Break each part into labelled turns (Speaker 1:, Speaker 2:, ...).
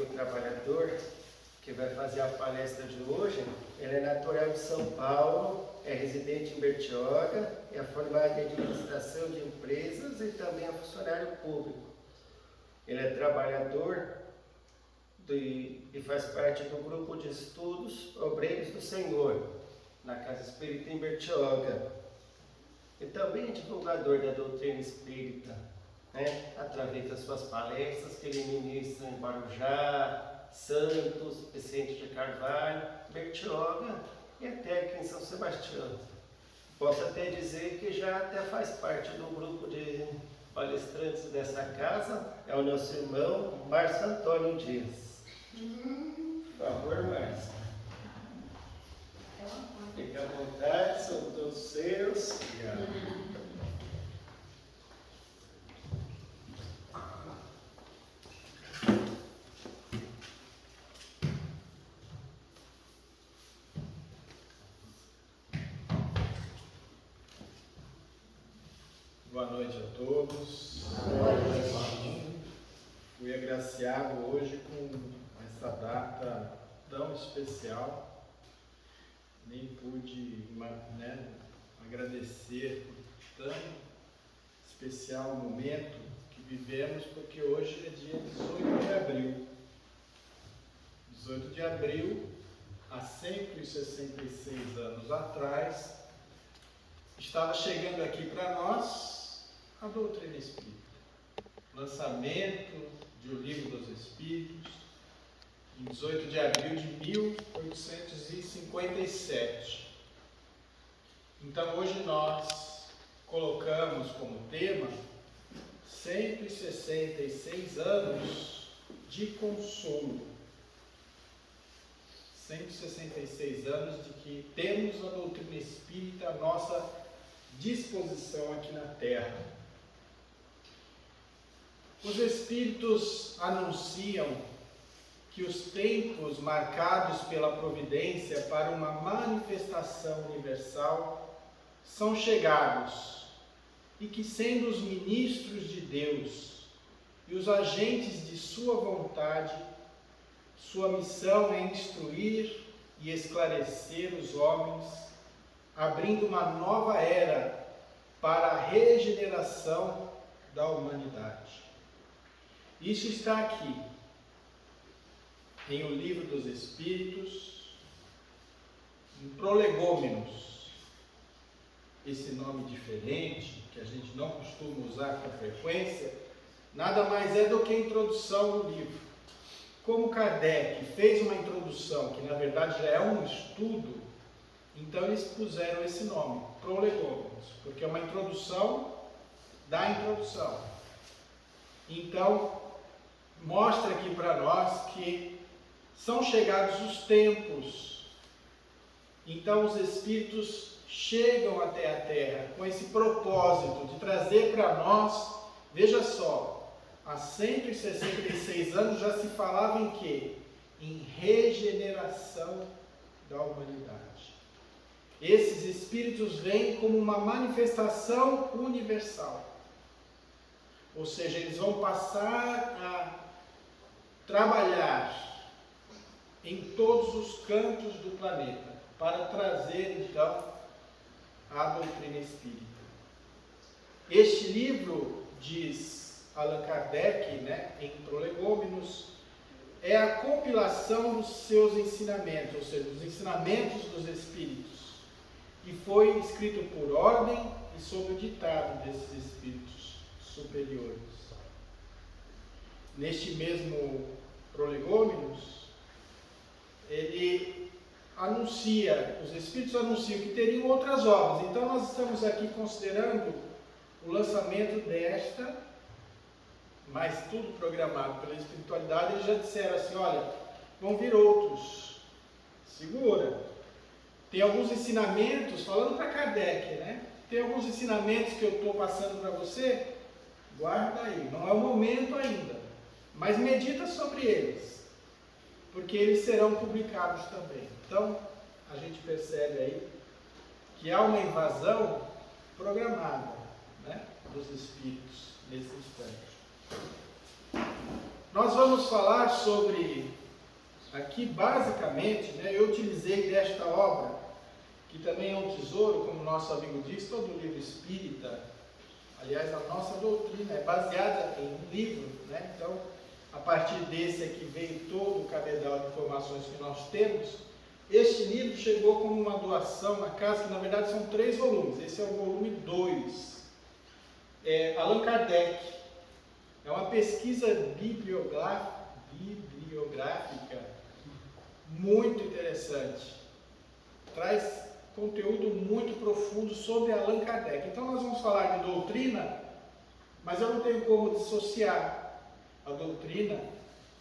Speaker 1: amigo trabalhador que vai fazer a palestra de hoje. Ele é natural de São Paulo, é residente em Bertioga, é formado em administração de empresas e também é funcionário público. Ele é trabalhador e faz parte do grupo de estudos Obreiros do Senhor, na Casa Espírita em Bertioga. E também é divulgador da doutrina espírita, né? Através das suas palestras que ele ministra em Guarujá, Santos, Vicente de Carvalho, Bertioga e até aqui em São Sebastião. Posso até dizer que já até faz parte do grupo de palestrantes dessa casa, é o nosso irmão Márcio Antônio Dias. Por favor, Márcio. Fique à vontade, são todos seus.
Speaker 2: Boa noite a todos.
Speaker 1: Boa noite.
Speaker 2: Fui agraciado hoje com essa data tão especial. Nem pude agradecer por tão especial momento que vivemos, porque hoje é dia 18 de abril. 18 de abril, há 166 anos atrás, estava chegando aqui para nós a doutrina espírita. Lançamento de O Livro dos Espíritos, em 18 de abril de 1857. Então hoje nós colocamos como tema 166 anos de consolo. 166 anos de que temos a doutrina espírita à nossa disposição aqui na Terra. Os Espíritos anunciam que os tempos marcados pela providência para uma manifestação universal são chegados e que, sendo os ministros de Deus e os agentes de sua vontade, sua missão é instruir e esclarecer os homens, abrindo uma nova era para a regeneração da humanidade. Isso está aqui, em O Livro dos Espíritos, em Prolegômenos, esse nome diferente, que a gente não costuma usar com frequência, nada mais é do que a introdução do livro. Como Kardec fez uma introdução, que na verdade já é um estudo, então eles puseram esse nome, Prolegômenos, porque é uma introdução da introdução. Então, mostra aqui para nós que são chegados os tempos. Então os Espíritos chegam até a Terra com esse propósito de trazer para nós, veja só, há 166 anos já se falava em quê? Em regeneração da humanidade. Esses Espíritos vêm como uma manifestação universal. Ou seja, eles vão passar a trabalhar em todos os cantos do planeta para trazer, então, a doutrina espírita. Este livro, diz Allan Kardec, em Prolegômenos, é a compilação dos seus ensinamentos, ou seja, dos ensinamentos dos Espíritos, e foi escrito por ordem e sob o ditado desses Espíritos superiores. Neste mesmo Prolegômenos, ele anuncia, os Espíritos anunciam que teriam outras obras. Então nós estamos aqui considerando o lançamento desta, mas tudo programado pela espiritualidade. Eles já disseram assim, olha, vão vir outros, segura. Tem alguns ensinamentos, falando para Kardec, tem alguns ensinamentos que eu estou passando para você, guarda aí, não é o momento ainda, mas medita sobre eles, porque eles serão publicados também. Então, a gente percebe aí que há uma invasão programada, dos espíritos nesse instante. Nós vamos falar sobre, aqui basicamente, eu utilizei desta obra, que também é um tesouro, como nosso amigo diz, todo livro espírita, aliás, a nossa doutrina é baseada em um livro, então, a partir desse aqui veio todo o cabedal de informações que nós temos. Este livro chegou como uma doação na casa, que na verdade são 3 volumes, esse é o volume 2. Allan Kardec, é uma pesquisa bibliográfica muito interessante, traz conteúdo muito profundo sobre Allan Kardec. Então nós vamos falar de doutrina, mas eu não tenho como dissociar a doutrina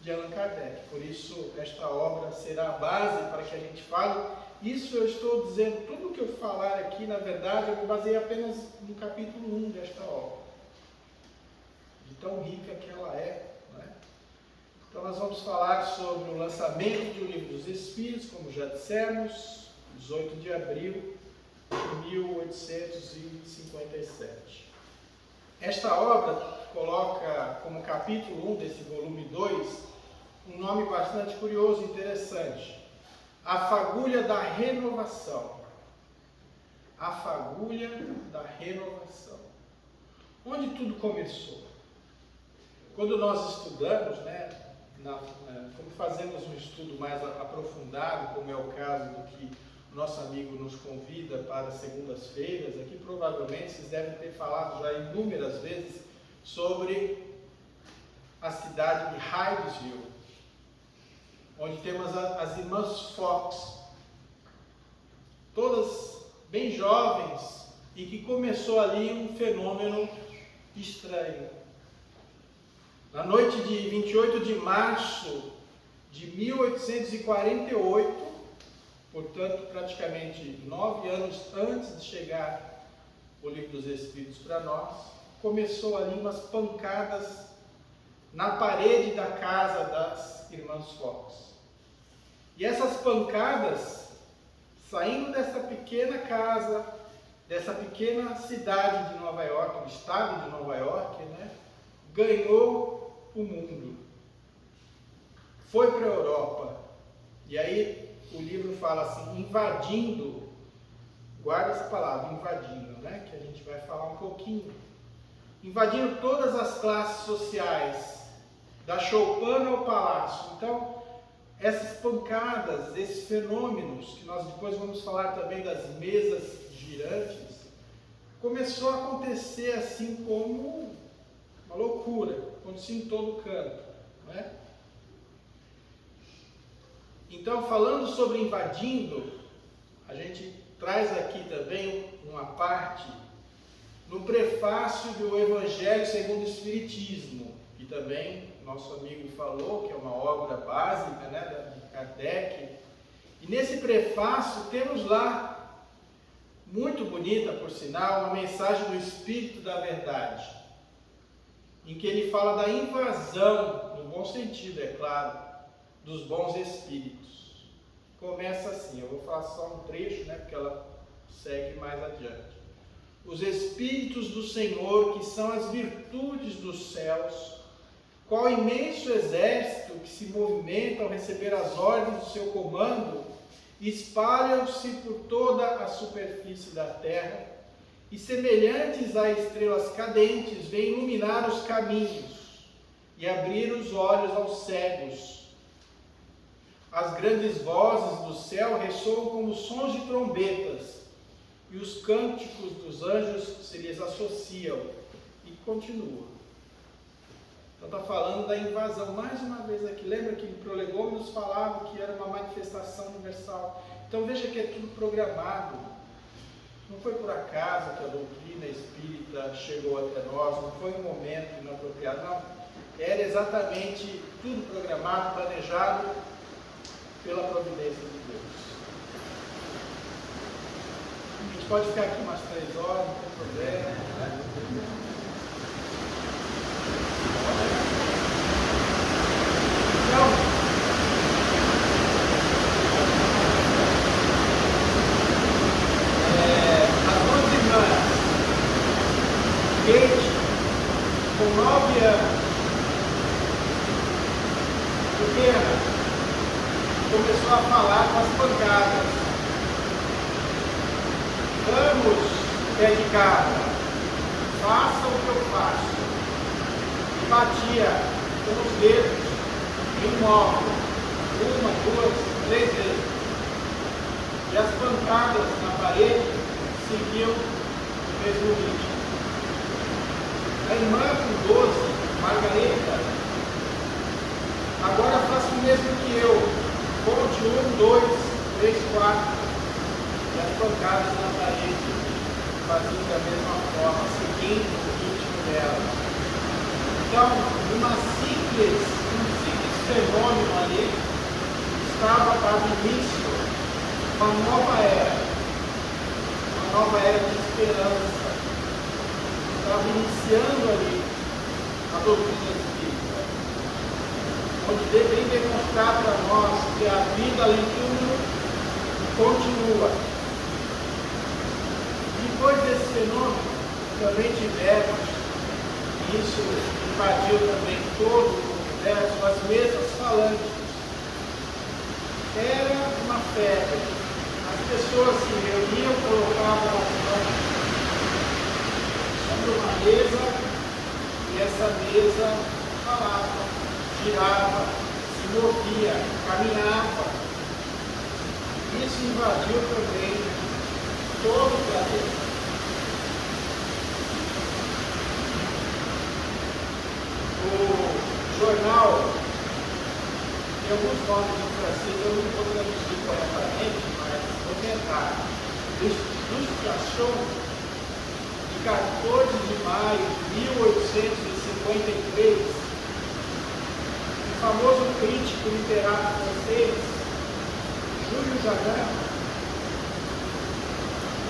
Speaker 2: de Allan Kardec, por isso esta obra será a base para que a gente fale. Isso eu estou dizendo, tudo o que eu falar aqui, na verdade, eu me baseei apenas no capítulo 1 desta obra, de tão rica que ela é. Então nós vamos falar sobre o lançamento do Livro dos Espíritos, como já dissemos, 18 de abril de 1857. Esta obra coloca como capítulo 1 desse volume 2 um nome bastante curioso e interessante: A Fagulha da Renovação. A Fagulha da Renovação. Onde tudo começou? Quando nós estudamos, como fazemos um estudo mais aprofundado, como é o caso do que o nosso amigo nos convida para segundas-feiras, aqui provavelmente vocês devem ter falado já inúmeras vezes sobre a cidade de Hydesville, onde temos as irmãs Fox, todas bem jovens, e que começou ali um fenômeno estranho. Na noite de 28 de março de 1848, portanto, praticamente 9 anos antes de chegar o Livro dos Espíritos para nós, começou ali umas pancadas na parede da casa das irmãs Fox. E essas pancadas, saindo dessa pequena casa, dessa pequena cidade de Nova York, do estado de Nova York, ganhou o mundo. Foi para a Europa. E aí o livro fala assim, invadindo, guarda essa palavra, invadindo, que a gente vai falar um pouquinho. Invadindo todas as classes sociais, da choupana ao palácio. Então, essas pancadas, esses fenômenos, que nós depois vamos falar também das mesas girantes, começou a acontecer assim como uma loucura, acontecia em todo canto, Então, falando sobre invadindo, a gente traz aqui também uma parte no prefácio do Evangelho segundo o Espiritismo, que também nosso amigo falou, que é uma obra básica de Kardec. E nesse prefácio temos lá, muito bonita por sinal, uma mensagem do Espírito da Verdade, em que ele fala da invasão, no bom sentido, é claro, dos bons espíritos. Começa assim, eu vou falar só um trecho, porque ela segue mais adiante. Os espíritos do Senhor, que são as virtudes dos céus, qual imenso exército que se movimenta ao receber as ordens do seu comando, espalham-se por toda a superfície da terra, e semelhantes a estrelas cadentes, vêm iluminar os caminhos e abrir os olhos aos cegos. As grandes vozes do céu ressoam como sons de trombetas, e os cânticos dos anjos se lhes associam. E continua. Então está falando da invasão, mais uma vez aqui. Lembra que em Prolegômenos falava que era uma manifestação universal. Então veja que é tudo programado. Não foi por acaso que a doutrina espírita chegou até nós, não foi um momento inapropriado, não. Era exatamente tudo programado, planejado pela providência de Deus. A gente pode ficar aqui umas 3 horas, não tem problema. Então, as 11 irmãs, Kate, com 9 anos, pequena, começou a falar com as pancadas. Vamos, pé de cabra, faça o que eu faço. E batia com os dedos em um móvel, 1, 2, 3 vezes. E as pancadas na parede seguiam o mesmo ritmo. A irmã com 12, Margareta, agora faça o mesmo que eu. Conte 1, 2, 3, 4. E as pancadas na parede faziam da mesma forma, seguindo o ritmo dela. Então, um simples fenômeno ali estava dando início a uma nova era de esperança. Estava iniciando ali a doutrina espírita, onde vem demonstrar para nós que a vida além de tudo continua. Depois desse fenômeno, também tivemos, isso invadiu também todo o universo, as mesas falantes. Era uma febre. As pessoas se reuniam, colocavam as mãos sobre uma mesa, e essa mesa falava, girava, se movia, caminhava. Isso invadiu também todo o planeta. O jornal tem alguns nomes em francês, eu não vou traduzir corretamente, mas vou tentar. Illustration, de 14 de maio de 1853, o famoso crítico literário francês, Júlio Janin,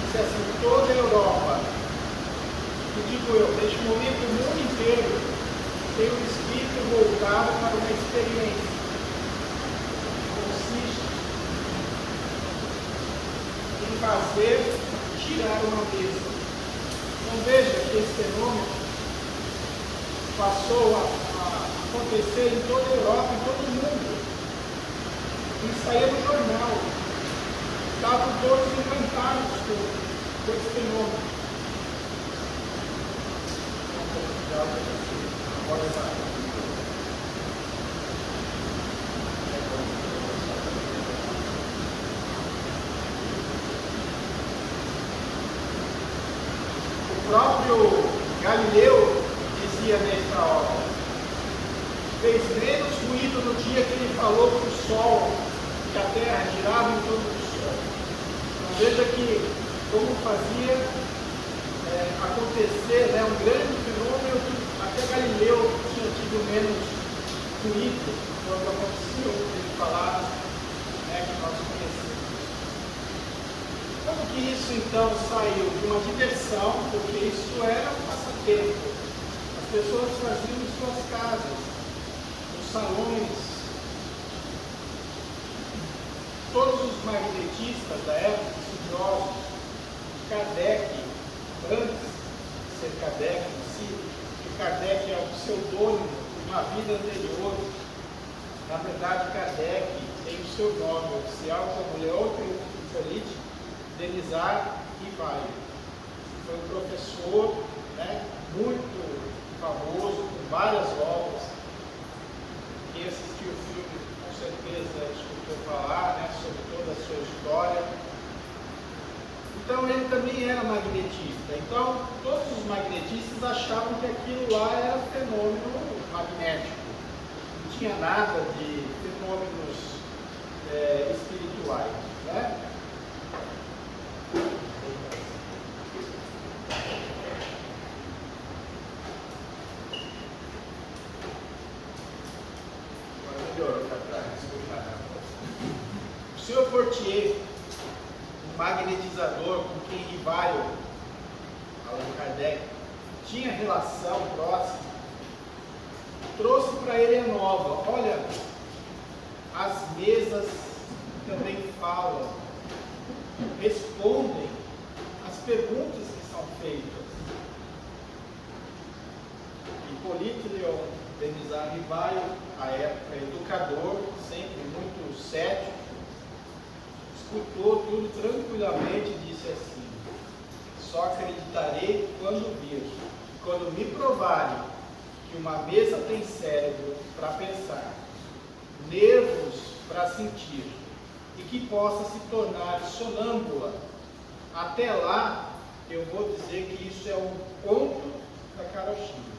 Speaker 2: disse assim: toda a Europa, e digo eu, neste momento o mundo inteiro tem um espírito voltado para uma experiência. Consiste em fazer girar uma mesa. Então veja que esse fenômeno passou a acontecer em toda a Europa, em todo o mundo. Isso saía no jornal. Estavam todos encantados com esse fenômeno. O próprio Galileu dizia nesta obra: fez menos ruído no dia que ele falou que o Sol, que a Terra girava em torno do Sol. Então veja que como fazia acontecer um grande fenômeno que até Galileu tinha tido menos ruído quando aconteceu o que ele falava, que nós conhecemos. Como que isso então saiu? De uma diversão, porque isso era um passatempo. As pessoas faziam em suas casas, nos salões. Todos os magnetistas da época, estudiosos, Kardec, antes de ser Kardec em si, que Kardec é um pseudônimo de uma vida anterior. Na verdade, Kardec tem o seu nome oficial como Leon Hippolyte Denisard Rivail. Foi um professor muito famoso, com várias obras. Quem assistiu o filme, com certeza, escutou falar sobre toda a sua história. Então ele também era magnetista. Então todos os magnetistas achavam que aquilo lá era fenômeno magnético. Não tinha nada de fenômenos espirituais. Agora melhorou para trás. O senhor Fortier, magnetizador com quem Rivail, Allan Kardec, tinha relação próxima, trouxe para ele a nova. Olha, as mesas também falam, respondem às perguntas que são feitas. Hippolyte Léon Denizar Rivaio, à época educador, sempre muito cético, escutou tudo tranquilamente e disse assim: só acreditarei quando vir. Quando me provarem que uma mesa tem cérebro para pensar, nervos para sentir e que possa se tornar sonâmbula, até lá eu vou dizer que isso é um conto da carochinha.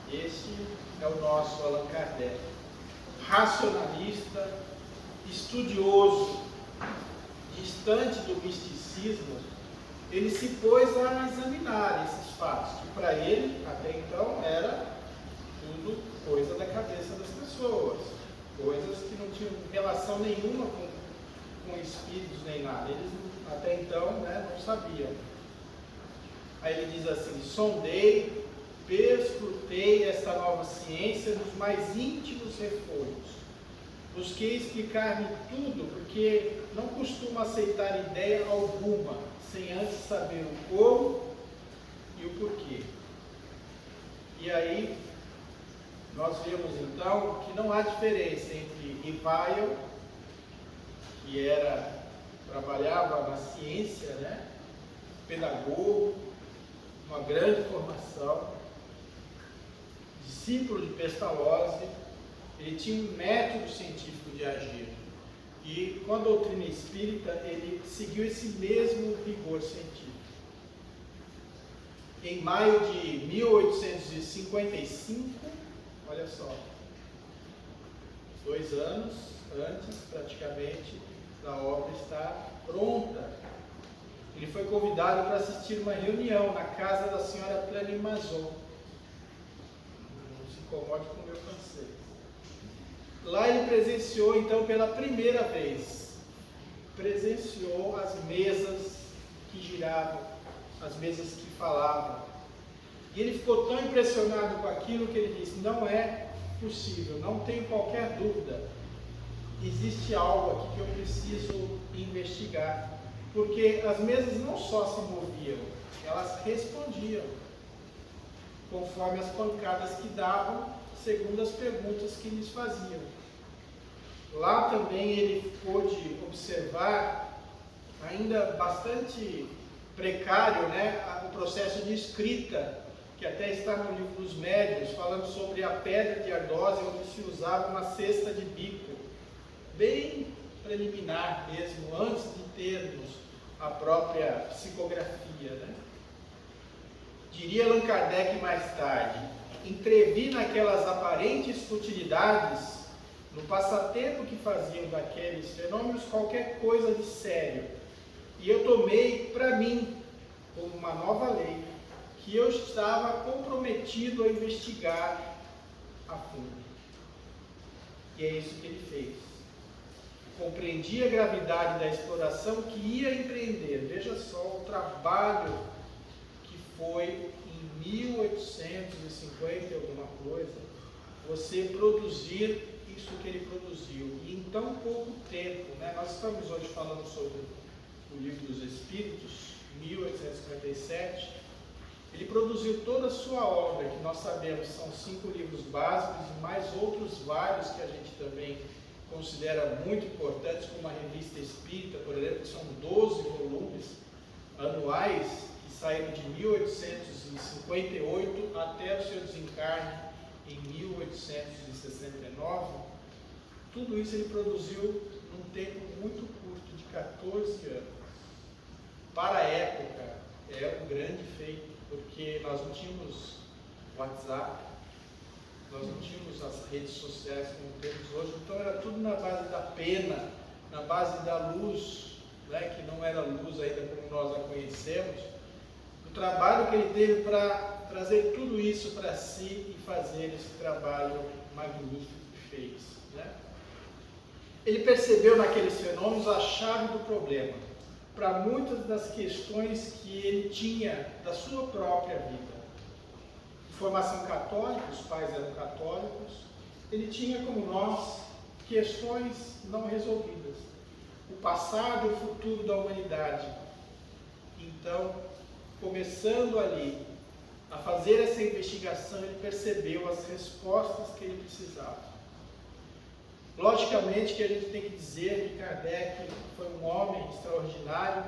Speaker 2: Esse é o nosso Allan Kardec, racionalista, estudioso, distante do misticismo. Ele se pôs a examinar esses fatos, que para ele, até então, era tudo coisa da cabeça das pessoas, coisas que não tinham relação nenhuma com espíritos nem nada. Eles, até então, não sabiam. Aí ele diz assim: sondei, perscrutei esta nova ciência nos mais íntimos refolhos. Busquei explicar-me tudo, porque não costumo aceitar ideia alguma, sem antes saber o como e o porquê. E aí, nós vemos então que não há diferença entre Rivaio, que trabalhava na ciência, pedagogo, uma grande formação, discípulo de Pestalozzi. Ele tinha um método científico de agir. E com a doutrina espírita, ele seguiu esse mesmo rigor científico. Em maio de 1855, olha só, 2 anos antes, praticamente, da obra estar pronta, ele foi convidado para assistir uma reunião na casa da senhora Plany Mazon. Não se incomode com o meu francês. Lá ele presenciou, então, pela primeira vez, presenciou as mesas que giravam, as mesas que falavam. E ele ficou tão impressionado com aquilo que ele disse: não é possível, não tenho qualquer dúvida, existe algo aqui que eu preciso investigar. Porque as mesas não só se moviam, elas respondiam, conforme as pancadas que davam, segundo as perguntas que lhes faziam. Lá também ele pôde observar, ainda bastante precário, o processo de escrita, que até está no livro dos Médiuns, falando sobre a pedra de ardósia, onde se usava uma cesta de bico, bem preliminar mesmo, antes de termos a própria psicografia. Diria Allan Kardec mais tarde: entrevi naquelas aparentes futilidades, no passatempo que faziam daqueles fenômenos qualquer coisa de sério, e eu tomei para mim como uma nova lei que eu estava comprometido a investigar a fundo. E é isso que ele fez. Compreendi a gravidade da exploração que ia empreender. Veja só o trabalho que foi em 1850 alguma coisa, você produzir isso que ele produziu, e em tão pouco tempo. Nós estamos hoje falando sobre o Livro dos Espíritos, 1857, ele produziu toda a sua obra, que nós sabemos são 5 livros básicos, e mais outros vários que a gente também considera muito importantes, como a Revista Espírita, por exemplo, que são 12 volumes anuais, que saíram de 1858 até o seu desencarne em 1869. Tudo isso ele produziu num tempo muito curto, de 14 anos. Para a época, é um grande feito, porque nós não tínhamos WhatsApp, nós não tínhamos as redes sociais como temos hoje, então era tudo na base da pena, na base da luz, que não era luz ainda como nós a conhecemos. O trabalho que ele teve para trazer tudo isso para si e fazer esse trabalho magnífico que fez. Ele percebeu naqueles fenômenos a chave do problema para muitas das questões que ele tinha da sua própria vida. Formação católica, os pais eram católicos, ele tinha, como nós, questões não resolvidas, o passado e o futuro da humanidade. Então, começando ali a fazer essa investigação, ele percebeu as respostas que ele precisava. Logicamente que a gente tem que dizer que Kardec foi um homem extraordinário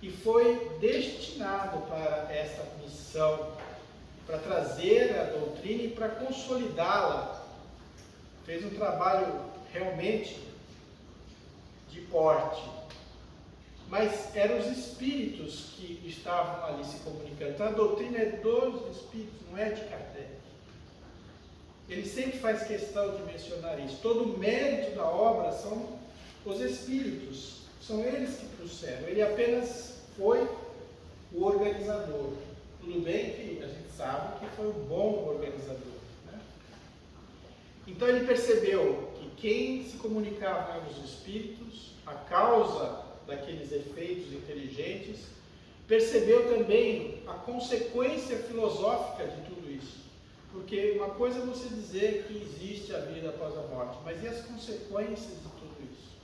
Speaker 2: e foi destinado para essa missão, para trazer a doutrina e para consolidá-la. Fez um trabalho realmente de porte. Mas eram os espíritos que estavam ali se comunicando. Então a doutrina é dos espíritos, não é de Kardec. Ele sempre faz questão de mencionar isso. Todo o mérito da obra são os espíritos, são eles que trouxeram. Ele apenas foi o organizador. Tudo bem que a gente sabe que foi um bom organizador, né? Então ele percebeu que quem se comunicava eram os espíritos, a causa daqueles efeitos inteligentes, percebeu também a consequência filosófica de tudo isso. Porque uma coisa é você dizer que existe a vida após a morte, mas e as consequências de tudo isso?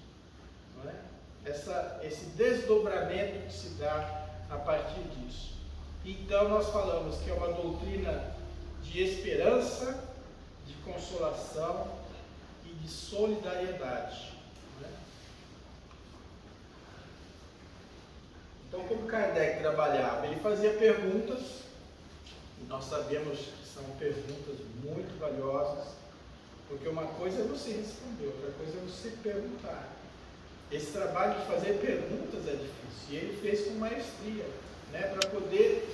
Speaker 2: Não é? Esse desdobramento que se dá a partir disso. Então nós falamos que é uma doutrina de esperança, de consolação e de solidariedade. Então, como Kardec trabalhava? Ele fazia perguntas, e nós sabemos que são perguntas muito valiosas, porque uma coisa é você responder, outra coisa é você perguntar. Esse trabalho de fazer perguntas é difícil, e ele fez com maestria, né, para poder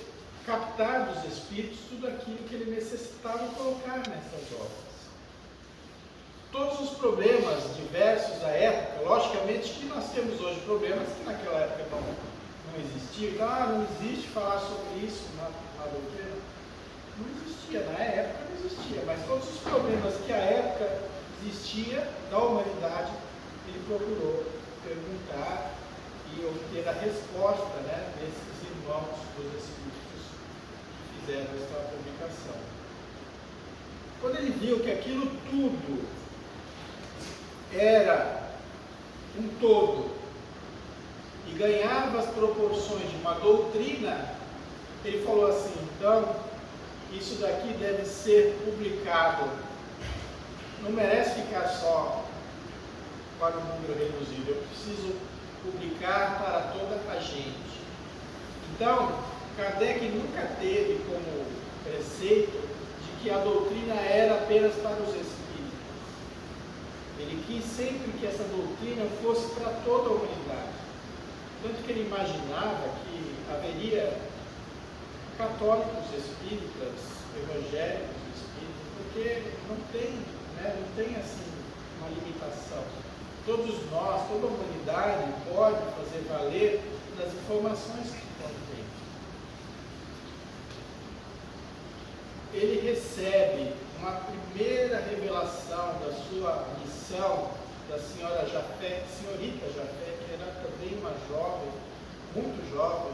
Speaker 2: captar dos espíritos tudo aquilo que ele necessitava colocar nessas obras. Todos os problemas diversos da época, logicamente que nós temos hoje problemas que naquela época não existia. Então, não existe falar sobre isso na doutrina. Não existia, na época não existia, mas todos os problemas que a época existia da humanidade, ele procurou perguntar e obter a resposta, né, desses irmãos dos espíritos que fizeram essa publicação. Quando ele viu que aquilo tudo era um todo e ganhava as proporções de uma doutrina, ele falou assim: então, isso daqui deve ser publicado, não merece ficar só para um número reduzido, eu preciso publicar para toda a gente. Então, Kardec nunca teve como preceito de que a doutrina era apenas para os espíritos. Ele quis sempre que essa doutrina fosse para toda a humanidade. Tanto que ele imaginava que haveria católicos espíritas, evangélicos espíritas, porque não tem assim uma limitação. Todos nós, toda a humanidade pode fazer valer nas informações que contém. Ele recebe uma primeira revelação da sua missão da senhora Jafé, senhorita Jafé, que era também uma jovem, muito jovem,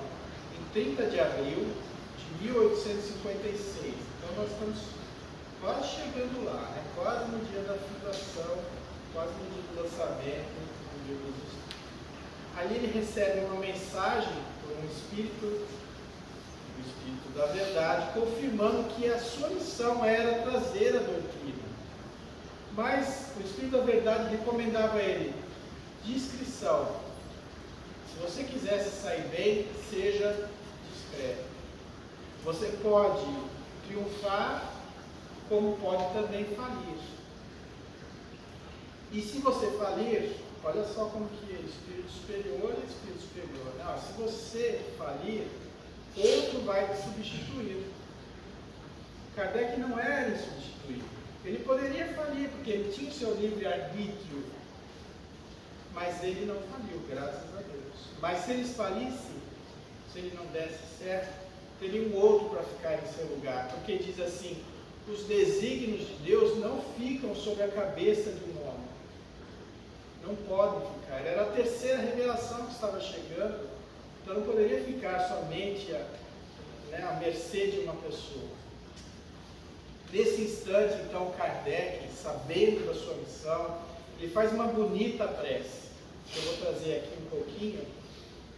Speaker 2: em 30 de abril de 1856. Então nós estamos quase chegando lá, né? Quase no dia da fundação, quase no dia do lançamento do livro dos Espíritos. Ali ele recebe uma mensagem por um espírito, o Espírito da Verdade, confirmando que a sua missão era trazer a doutrina. Mas o Espírito da Verdade recomendava a ele discrição. Se você quisesse sair bem, seja discreto. Você pode triunfar, como pode também falir. E se você falir, olha só como que é espírito superior e espírito superior. Não, se você falir, outro vai te substituir. Kardec não era insubstituível. Ele poderia falir, porque ele tinha o seu livre-arbítrio, mas ele não faliu, graças a Deus. Mas se eles falissem, se ele não desse certo, teria um outro para ficar em seu lugar, porque diz assim: os desígnios de Deus não ficam sobre a cabeça de um homem. Não podem ficar. Era a terceira revelação que estava chegando, então não poderia ficar somente à mercê de uma pessoa. Nesse instante, então, Kardec, sabendo da sua missão, ele faz uma bonita prece, que eu vou trazer aqui um pouquinho,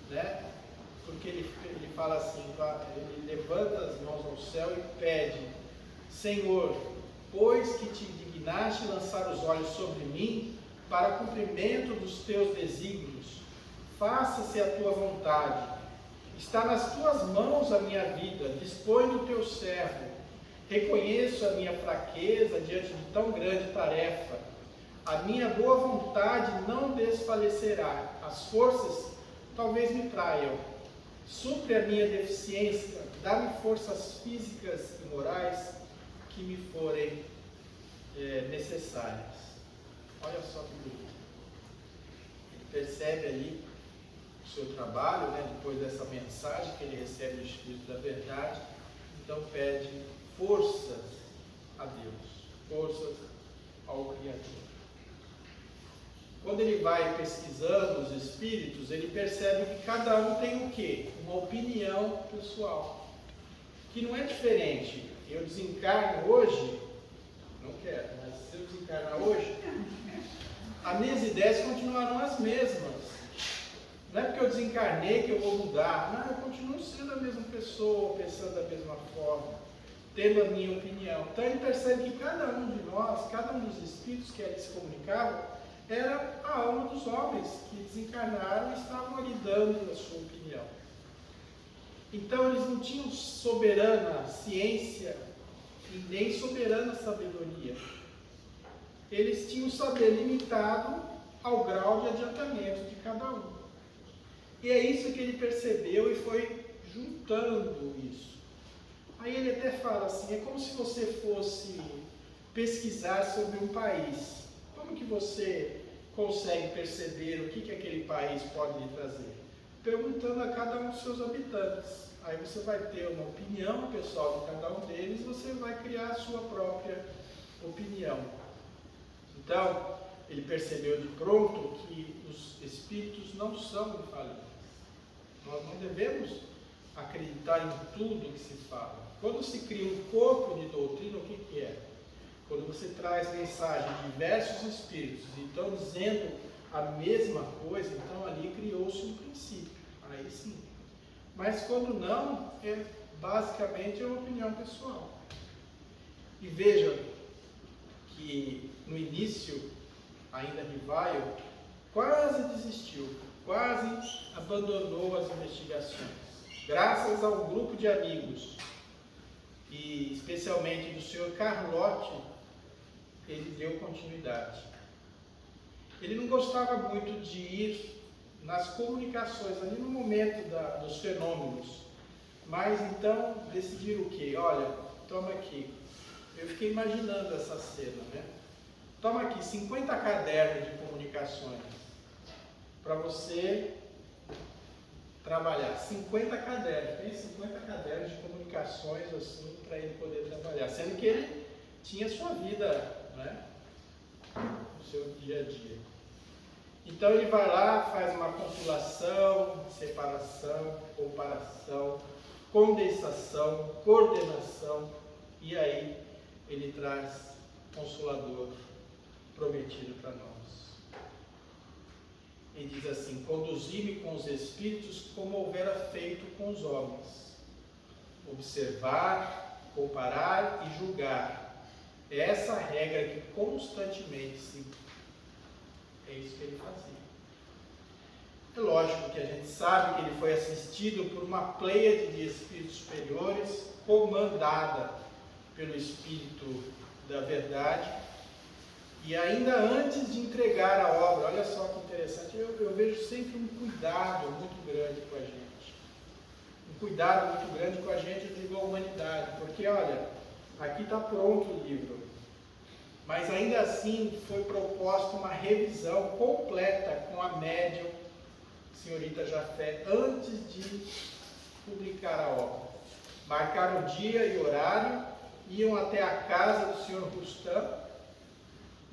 Speaker 2: né? Porque ele fala assim, ele levanta as mãos ao céu e pede: Senhor, pois que te indignaste lançar os olhos sobre mim, para cumprimento dos teus desígnios, faça-se a tua vontade. Está nas tuas mãos a minha vida, dispõe do teu servo. Reconheço a minha fraqueza diante de tão grande tarefa. A minha boa vontade não desfalecerá. As forças talvez me traiam. Supre a minha deficiência, dá-me forças físicas e morais que me forem necessárias. Olha só que bonito. Ele percebe ali o seu trabalho, depois dessa mensagem que ele recebe do Espírito da Verdade. Então pede forças a Deus, forças ao Criador. Quando ele vai pesquisando os Espíritos, ele percebe que cada um tem o quê? Uma opinião pessoal, que não é diferente. Eu desencarno hoje, não quero, mas se eu desencarnar hoje, as minhas ideias continuarão as mesmas. Não é porque eu desencarnei que eu vou mudar. Não, eu continuo sendo a mesma pessoa, pensando da mesma forma, tendo a minha opinião. Então ele percebe que cada um de nós, cada um dos espíritos que ali se comunicavam, era a alma dos homens que desencarnaram e estavam ali dando a sua opinião. Então eles não tinham soberana ciência e nem soberana sabedoria. Eles tinham saber limitado ao grau de adiantamento de cada um. E é isso que ele percebeu e foi juntando isso. Aí ele até fala assim, é como se você fosse pesquisar sobre um país. Como que você consegue perceber o que aquele país pode lhe trazer? Perguntando a cada um dos seus habitantes. Aí você vai ter uma opinião pessoal de cada um deles e você vai criar a sua própria opinião. Então, ele percebeu de pronto que os espíritos não são infalíveis. Nós não devemos acreditar em tudo que se fala. Quando se cria um corpo de doutrina, o que é? Quando você traz mensagem de diversos espíritos e estão dizendo a mesma coisa, então ali criou-se um princípio. Aí sim. Mas quando não, basicamente é uma opinião pessoal. E vejam que no início, ainda Rivaio quase desistiu, quase abandonou as investigações. Graças a um grupo de amigos, e especialmente do Sr. Carlotti, ele deu continuidade. Ele não gostava muito de ir nas comunicações, ali no momento dos fenômenos, mas então decidiram o quê? Olha, toma aqui. Eu fiquei imaginando essa cena, Toma aqui 50 cadernos de comunicações para você trabalhar. 50 cadernos, tem 50 cadernos de comunicações assim para ele poder trabalhar, sendo que ele tinha sua vida, no seu dia a dia. Então ele vai lá, faz uma compilação, separação, comparação, condensação, coordenação, e aí ele traz Consolador prometido para nós. Ele diz assim: conduzi-me com os espíritos como houvera feito com os homens. Observar, comparar e julgar. É essa a regra que constantemente sigo. É isso que ele fazia. É lógico que a gente sabe que ele foi assistido por uma pleiade de espíritos superiores, comandada pelo Espírito da Verdade, e ainda antes de entregar a obra, olha só que interessante, eu vejo sempre um cuidado muito grande com a gente. Um cuidado muito grande com a gente, eu digo a humanidade, porque olha, aqui está pronto o livro, mas ainda assim foi proposta uma revisão completa com a médium senhorita Jafé antes de publicar a obra. Marcaram dia e horário, iam até a casa do senhor Rustam,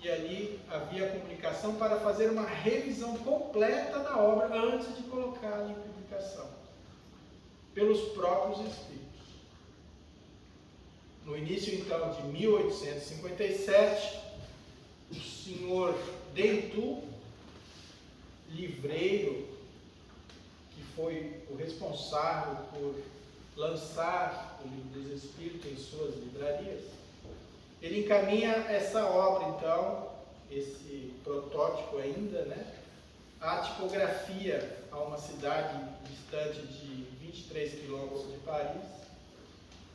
Speaker 2: e ali havia comunicação para fazer uma revisão completa da obra antes de colocá-la em publicação, pelos próprios espíritos. No início, então, de 1857, o senhor Dentu, livreiro, que foi o responsável por lançar o Livro dos Espíritos em suas livrarias, ele encaminha essa obra, então, esse protótipo ainda, né, à tipografia, a uma cidade distante de 23 quilômetros de Paris.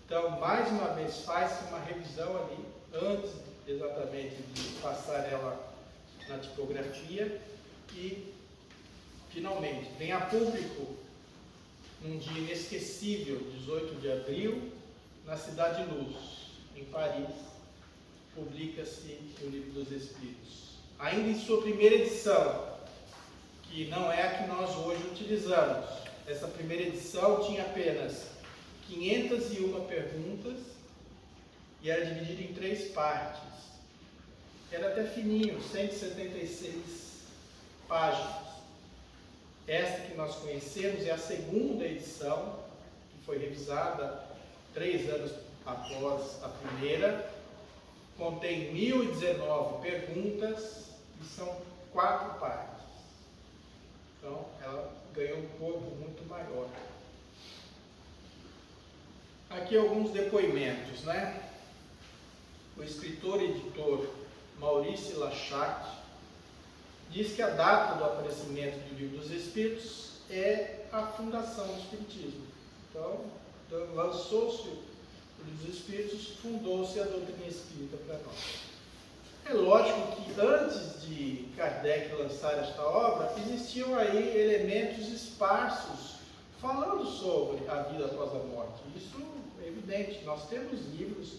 Speaker 2: Então, mais uma vez, faz-se uma revisão ali, antes exatamente de passar ela na tipografia, e, finalmente, vem a público, num dia inesquecível, 18 de abril, na Cidade Luz, em Paris, publica-se o Livro dos Espíritos. Ainda em sua primeira edição, que não é a que nós hoje utilizamos. Essa primeira edição tinha apenas 501 perguntas e era dividido em 3 partes. Era até fininho, 176 páginas. Esta que nós conhecemos é a segunda edição, que foi revisada 3 anos após a primeira. Contém 1019 perguntas e são 4 partes. Então, ela ganhou um corpo muito maior. Aqui alguns depoimentos, né? O escritor e editor Maurice Lachart diz que a data do aparecimento do Livro dos Espíritos é a fundação do Espiritismo. Então lançou-se o Livro dos Espíritos, fundou-se a doutrina espírita para nós. É lógico que antes de Kardec lançar esta obra, existiam aí elementos esparsos falando sobre a vida após a morte. Isso é evidente. Nós temos livros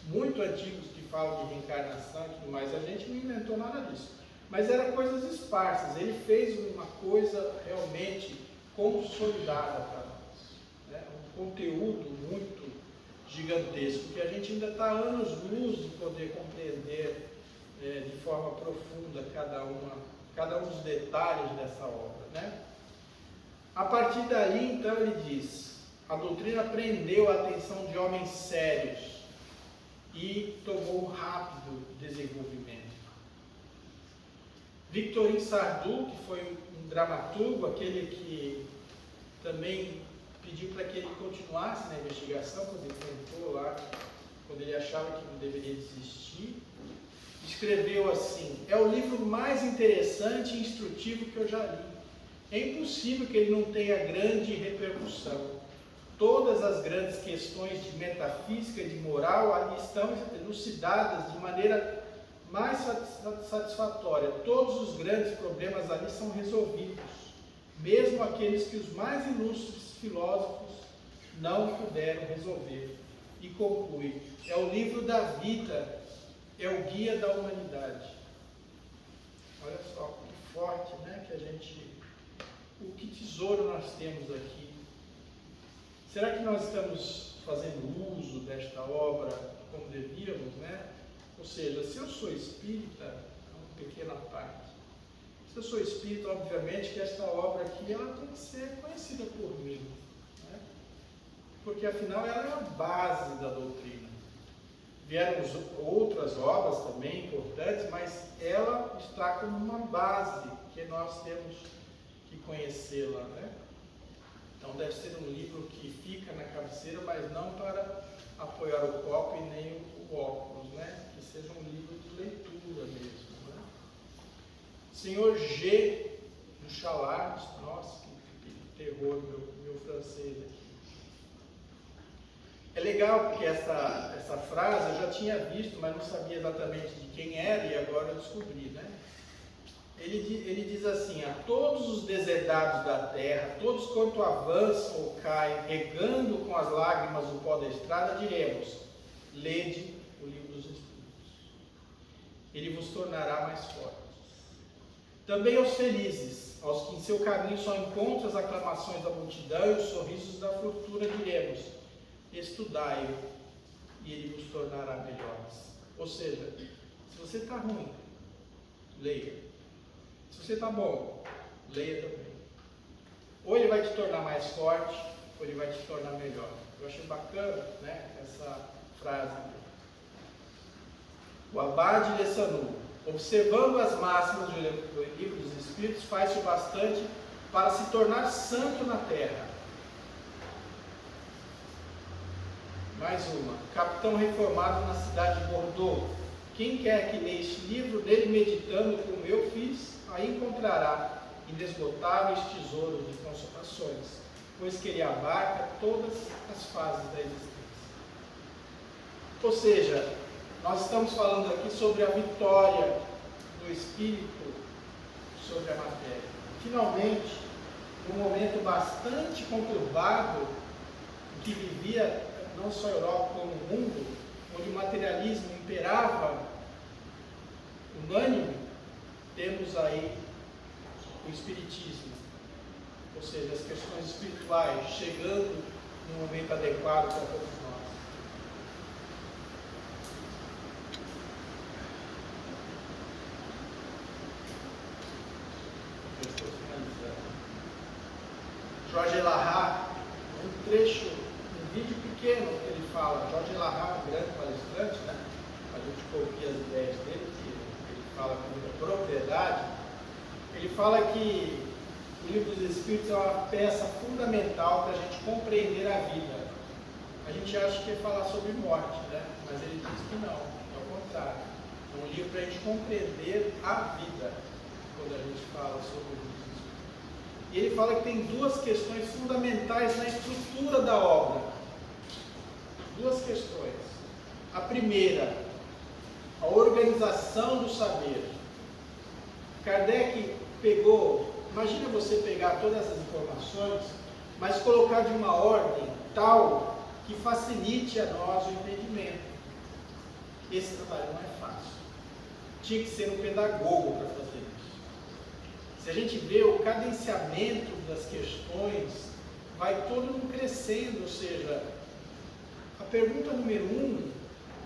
Speaker 2: muito antigos que falam de reencarnação e tudo mais. A gente não inventou nada disso. Mas eram coisas esparsas. Ele fez uma coisa realmente consolidada para nós, né? Um conteúdo muito gigantesco, que a gente ainda está anos-luz de poder compreender de forma profunda cada um dos detalhes dessa obra, né? A partir daí, então, ele diz: a doutrina prendeu a atenção de homens sérios e tomou um rápido desenvolvimento. Victorine Sardou, que foi um dramaturgo, aquele que também pediu para que ele continuasse na investigação, quando ele tentou lá, quando ele achava que não deveria desistir, escreveu assim: é o livro mais interessante e instrutivo que eu já li. É impossível que ele não tenha grande repercussão. Todas as grandes questões de metafísica e de moral ali estão elucidadas de maneira mais satisfatória. Todos os grandes problemas ali são resolvidos, mesmo aqueles que os mais ilustres filósofos não puderam resolver. E conclui: é o livro da vida, é o guia da humanidade. Olha só que forte, né? Que tesouro nós temos aqui. Será que nós estamos fazendo uso desta obra como devíamos, né? Ou seja, se eu sou espírita, é uma pequena parte. Se eu sou espírita, obviamente que esta obra aqui ela tem que ser conhecida por mim, né? Porque afinal ela é a base da doutrina. Vieram outras obras também importantes, mas ela está como uma base que nós temos que conhecê-la, né? Então deve ser um livro que fica na cabeceira, mas não para apoiar o copo e nem o óculos, né? Que seja um livro de leitura mesmo, né? Senhor G. do Chalard, nossa, que terror meu francês aqui. É legal porque essa frase eu já tinha visto, mas não sabia exatamente de quem era, e agora eu descobri, né? Ele diz assim: a todos os deserdados da terra, todos quanto avançam ou caem, regando com as lágrimas o pó da estrada, diremos: lede o Livro dos Espíritos. Ele vos tornará mais fortes. Também aos felizes, aos que em seu caminho só encontram as aclamações da multidão e os sorrisos da fortuna, diremos: estudai-o, e ele vos tornará melhores. Ou seja, se você está ruim, leia. Se você está bom, leia também. Ou ele vai te tornar mais forte, ou ele vai te tornar melhor. Eu achei bacana, né, essa frase. O Abade de Sanu: observando as máximas do Livro dos Espíritos, faz-se o bastante para se tornar santo na terra. Mais uma. Capitão reformado na cidade de Bordeaux. Quem quer que leia este livro, nele meditando como eu fiz, aí encontrará inesgotáveis tesouros de consolações, pois que ele abarca todas as fases da existência. Ou seja, nós estamos falando aqui sobre a vitória do Espírito sobre a matéria. Finalmente, num momento bastante conturbado, em que vivia não só a Europa como o mundo, onde o materialismo imperava unânime, temos aí o Espiritismo, ou seja, as questões espirituais chegando no momento adequado para todos nós. Eu estou finalizando. Jorge Lahar, um trecho, um vídeo pequeno que ele fala. Jorge Lahar, um grande palestrante, né? A gente copia as ideias dele, que ele fala com muita propriedade. Ele fala que o Livro dos Espíritos é uma peça fundamental para a gente compreender a vida. A gente acha que é falar sobre morte, né? Mas ele diz que não, é o contrário. É um livro para a gente compreender a vida, quando a gente fala sobre o Livro dos Espíritos. E ele fala que tem duas questões fundamentais na estrutura da obra. Duas questões. A primeira, a organização do saber. Kardec pegou, imagina você pegar todas essas informações, mas colocar de uma ordem tal que facilite a nós o entendimento. Esse trabalho não é fácil. Tinha que ser um pedagogo para fazer isso. Se a gente vê o cadenciamento das questões, vai todo crescendo, ou seja, a pergunta número 1,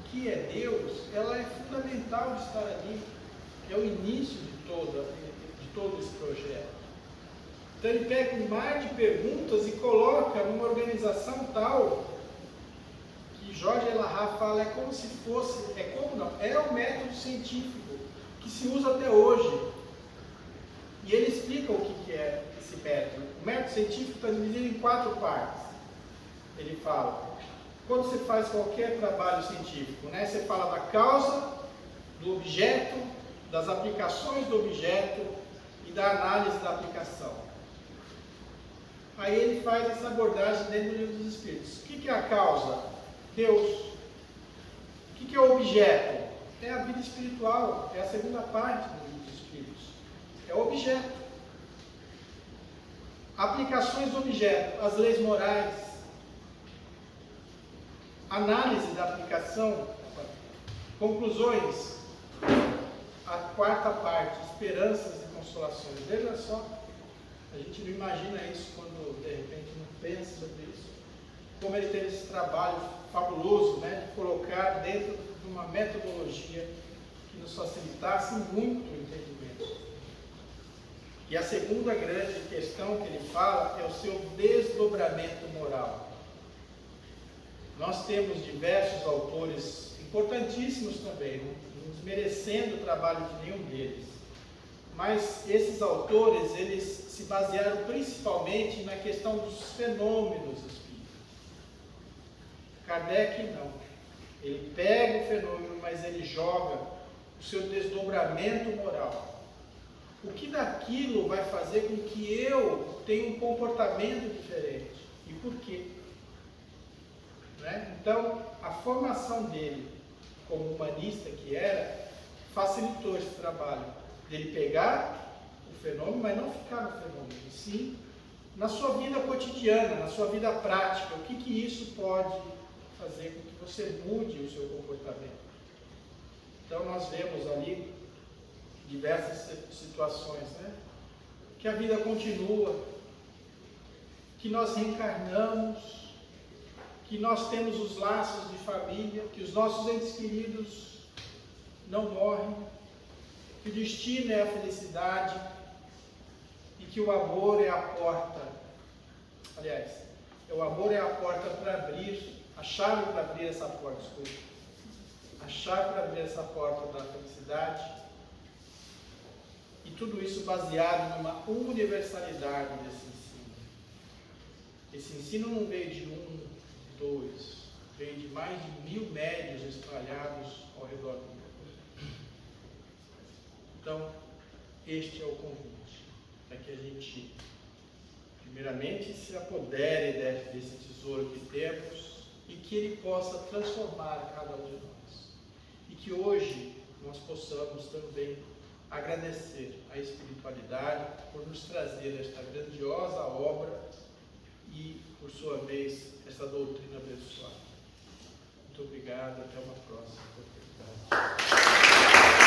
Speaker 2: que é Deus, ela é fundamental de estar ali. É o início de todo esse projeto. Então ele pega um mar de perguntas e coloca numa organização tal que Jorge Lahar fala, é como se fosse, é o método científico que se usa até hoje. E ele explica o que é esse método. O método científico está dividido em 4 partes. Ele fala, quando você faz qualquer trabalho científico, né, você fala da causa, do objeto, das aplicações do objeto e da análise da aplicação. Aí ele faz essa abordagem dentro do Livro dos Espíritos. O que é a causa? Deus. O que é o objeto? É a vida espiritual, é a segunda parte do Livro dos Espíritos. É o objeto. Aplicações do objeto, as leis morais. Análise da aplicação. Conclusões. A quarta parte, esperanças e consolações. Veja só, a gente não imagina isso quando de repente não pensa sobre isso. Como ele teve esse trabalho fabuloso, né, de colocar dentro de uma metodologia que nos facilitasse muito o entendimento. E a segunda grande questão que ele fala é o seu desdobramento moral. Nós temos diversos autores importantíssimos também, não desmerecendo o trabalho de nenhum deles. Mas esses autores, eles se basearam principalmente na questão dos fenômenos espíritas. Kardec não. Ele pega o fenômeno, mas ele joga o seu desdobramento moral. O que daquilo vai fazer com que eu tenha um comportamento diferente? E por quê? Né? Então, a formação dele, como humanista que era, facilitou esse trabalho. Dele pegar o fenômeno, mas não ficar no fenômeno, e sim na sua vida cotidiana, na sua vida prática. O que isso pode fazer com que você mude o seu comportamento? Então, nós vemos ali diversas situações, né? Que a vida continua, que nós reencarnamos, que nós temos os laços de família, que os nossos entes queridos não morrem, que o destino é a felicidade e que o amor é a porta. Aliás, o amor é a porta para abrir, a chave para abrir essa porta, desculpa. A chave para abrir essa porta da felicidade. E tudo isso baseado numa universalidade desse ensino. Esse ensino não veio de 1, 2, veio de mais de 1000 médios espalhados ao redor do mundo. Então, este é o convite, para que a gente, primeiramente, se apodere desse tesouro que temos e que ele possa transformar cada um de nós. E que hoje nós possamos também agradecer a espiritualidade por nos trazer esta grandiosa obra e, por sua vez, esta doutrina abençoada. Muito obrigado, até uma próxima oportunidade.